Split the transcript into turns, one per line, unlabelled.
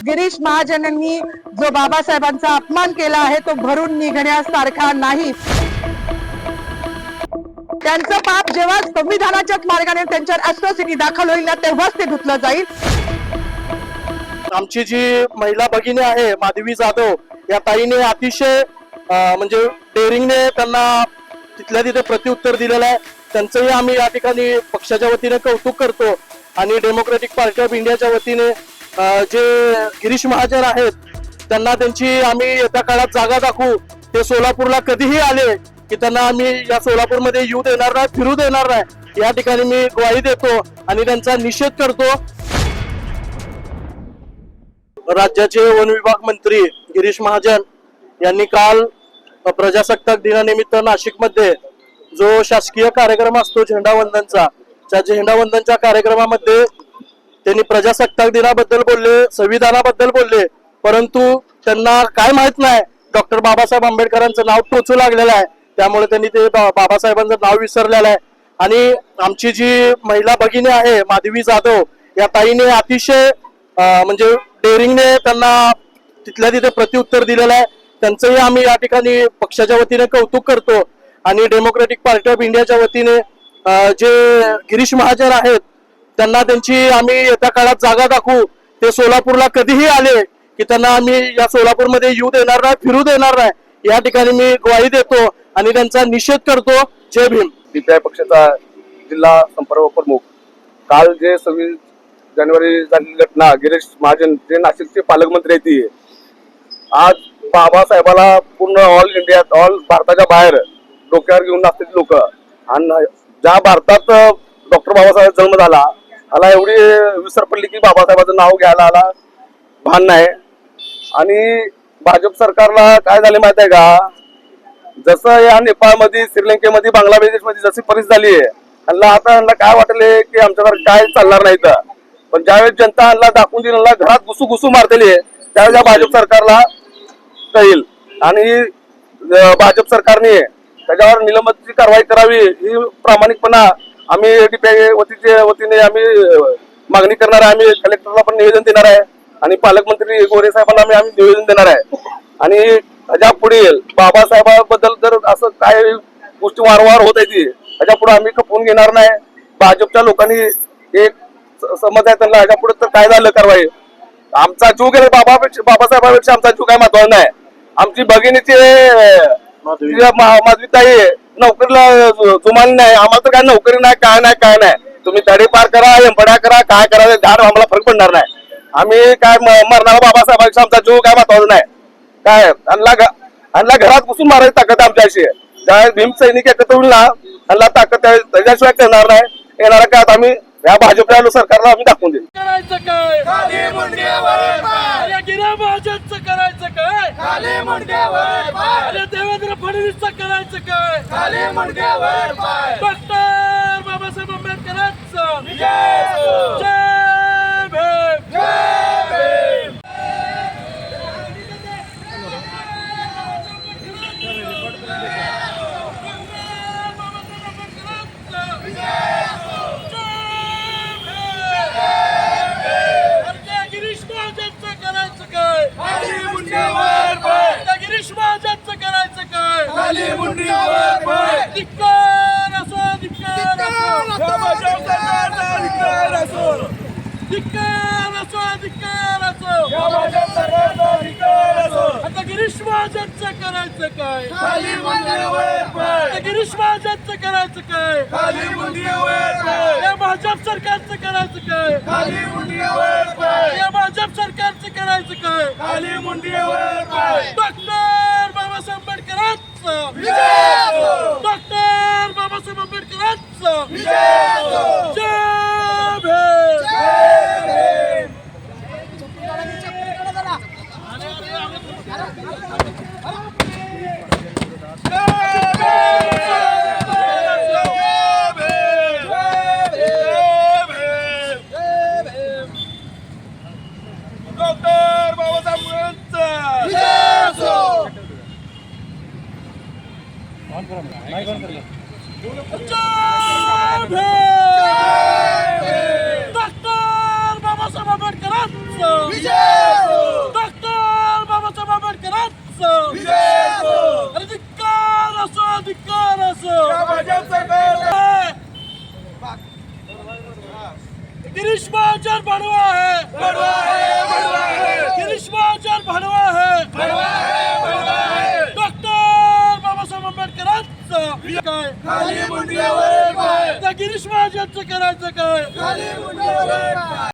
गिरीश महाजनांनी जो बाबासाहेबांचा अपमान केला आहे तो भरून निघण्यासारखा नाही। त्यांचं पाप जेव्हा संविधानाच्याच मार्गाने त्यांच्यावर अॅट्रॉसिटी दाखल होईल ना तेव्हाच ते धुतलं जाईल।
आमची जी महिला भगिनी आहे माधवी जाधव या ताईने अतिशय म्हणजे डेअरिंगने त्यांना तिथल्या तिथे प्रत्युत्तर दिलेलं आहे। त्यांचंही आम्ही या ठिकाणी पक्षाच्या वतीने कौतुक करतो आणि डेमोक्रेटिक पार्टी ऑफ इंडियाच्या वतीने जे गिरीश महाजन आहेत त्यांना त्यांची आम्ही येत्या काळात जागा दाखवू। ते सोलापूरला कधीही आले की त्यांना आम्ही या सोलापूरमध्ये येऊ देणार नाही, फिरू देणार नाही, या ठिकाणी मी ग्वाही देतो आणि त्यांचा निषेध करतो। राज्याचे वन विभाग मंत्री गिरीश महाजन यांनी काल प्रजासत्ताक दिनानिमित्त नाशिकमध्ये जो शासकीय कार्यक्रम असतो झेंडावंदनचा, त्या झेंडावंदनच्या कार्यक्रमामध्ये त्यांनी प्रजासत्ताक दिनाबद्दल बोलले, संविधानाबद्दल बोलले, परंतु त्यांना काय माहित नाही डॉक्टर बाबासाहेब आंबेडकरांचं नाव टोचू लागलेलं आहे, त्यामुळे त्यांनी ते बाबासाहेबांचं नाव विसरलेलं आहे। आणि आमची जी महिला भगिनी आहे माधवी जाधव या ताईने अतिशय म्हणजे डेअरिंगने त्यांना तिथल्या तिथे प्रत्युत्तर दिलेलं आहे। त्यांचंही आम्ही या ठिकाणी पक्षाच्या वतीने कौतुक करतो आणि डेमोक्रेटिक पार्टी ऑफ इंडियाच्या वतीने जे गिरीश महाजन आहेत त्यांना त्यांची आम्ही येत्या काळात जागा दाखवू। ते सोलापूरला कधीही आले की त्यांना आम्ही या सोलापूरमध्ये येऊ देणार नाही, फिरू देणार नाही, या ठिकाणी मी ग्वाही देतो आणि त्यांचा निषेध करतो। जय भीम।
सीपीआय पक्षाचा जिल्हा संपर्क प्रमुख काल जे 26 जानेवारी झालेली घटना, गिरीश महाजन जे नाशिकचे पालकमंत्री आहेत, आज बाबासाहेबाला पूर्ण ऑल इंडियात, ऑल भारताच्या बाहेर डोक्यावर घेऊन नाचलेली लोक, आणि ज्या भारतात डॉक्टर बाबासाहेब जन्म झाला आला एवढी विसर पडली की बाबासाहेबांचं नाव घ्यायला आला भान नाही। आणि भाजप सरकारला काय झाले माहित आहे का, जसं या नेपाळमध्ये, श्रीलंकेमध्ये, बांगलादेशमध्ये जशी परिस्थिती झाली आहे, त्यांना काय वाटले की आमच्यावर काय चालणार नाही तर, पण ज्यावेळेस जनता यांना दाखवून दिली, घरात घुसू मारलेली आहे, त्यावेळेस या भाजप सरकारला कळेल आणि भाजप सरकारने त्याच्यावर निलंबनाची कारवाई करावी ही प्रामाणिकपणा आम्ही डीपीआय वतीने आम्ही मागणी करणार आहे। आम्ही कलेक्टरला पण निवेदन देणार आहे आणि पालकमंत्री गोरे साहेबांना आम्ही निवेदन देणार आहे। आणि त्याच्या पुढे बाबासाहेबांबद्दल जर असं काय गोष्टी वारंवार होत आहे त्याच्या पुढे आम्ही खपवून घेणार नाही। भाजपच्या लोकांनी एक समज आहे त्यांना, ह्याच्या पुढे तर काय झालं कारवाई, आमचा जीव गेला बाबासाहेबांपेक्षा आमचा जीव काय महत्वाचा नाही। आमची भगिनीची माधवीताई नोकरीला जुमानली नाही, आम्हाला तर काय नोकरी नाही, काय नाही, तुम्ही तडे पार करा, एमपड्या करा, काय करा, झाड आम्हाला फरक पडणार नाही। आम्ही काय मरणारा बाबासाहेबांपेक्षा आमचा जीव काय महत्वाचा नाही। काय त्यांना घरात घुसून मारायची ताकद आमच्याशी आहे। ज्यावेळेस भीम सैनिक एकत्र होईल ना त्यांना ताकद त्याच्याशिवाय करणार नाही। येणाऱ्या काळात आम्ही या भाजपच्या सरकारला आम्ही दाखवून देऊ।
करायचं काय खाली मुंडक्यावर पाय, या गिरीश महाजनचं करायचं काय खाली मुंडक्यावर पाय, अरे देवेंद्र फडणवीसचं करायचं काय खाली मुंडक्यावर पाय, डॉक्टर बाबासाहेब आंबेडकरांचं विजय असो। जय भीम, जय भीम। गिरीश महाजनचं करायचं काय खाली मुंडक्यावर पाय, धिक्कार असो, धिक्कार असो, या भाजप सरकारचा धिक्कार असो, धिक्कार असो, धिक्कार असो, या भाजप सरकारचा धिक्कार असो। आता गिरीश महाजनचं करायचं काय खाली मुंडक्यावर पाय, गिरीश महाजनचं करायचं काय खाली मुंडक्यावर पाय, या भाजप सरकारचं करायचं काय खाली मुंडक्यावर पाय, या भाजप सरकारचं करायचं काय खाली मुंडक्यावर पाय, डॉक्टर बाबासाहेब आंबेडकरांचं विजय असो, डॉक्टर बाबासाहेब आंबेडकरांचं विजय असो। जय भीम, जय भीम। डॉक्टर बाबासाहेबांचा विजय असो। डॉक्टर बाबासाहेब आंबेडकरांचा विजय असो। खाली मुंडक्यावर पाय. त्या गिरीश महाजनचं करायचं काय? खाली मुंडक्यावर पाय.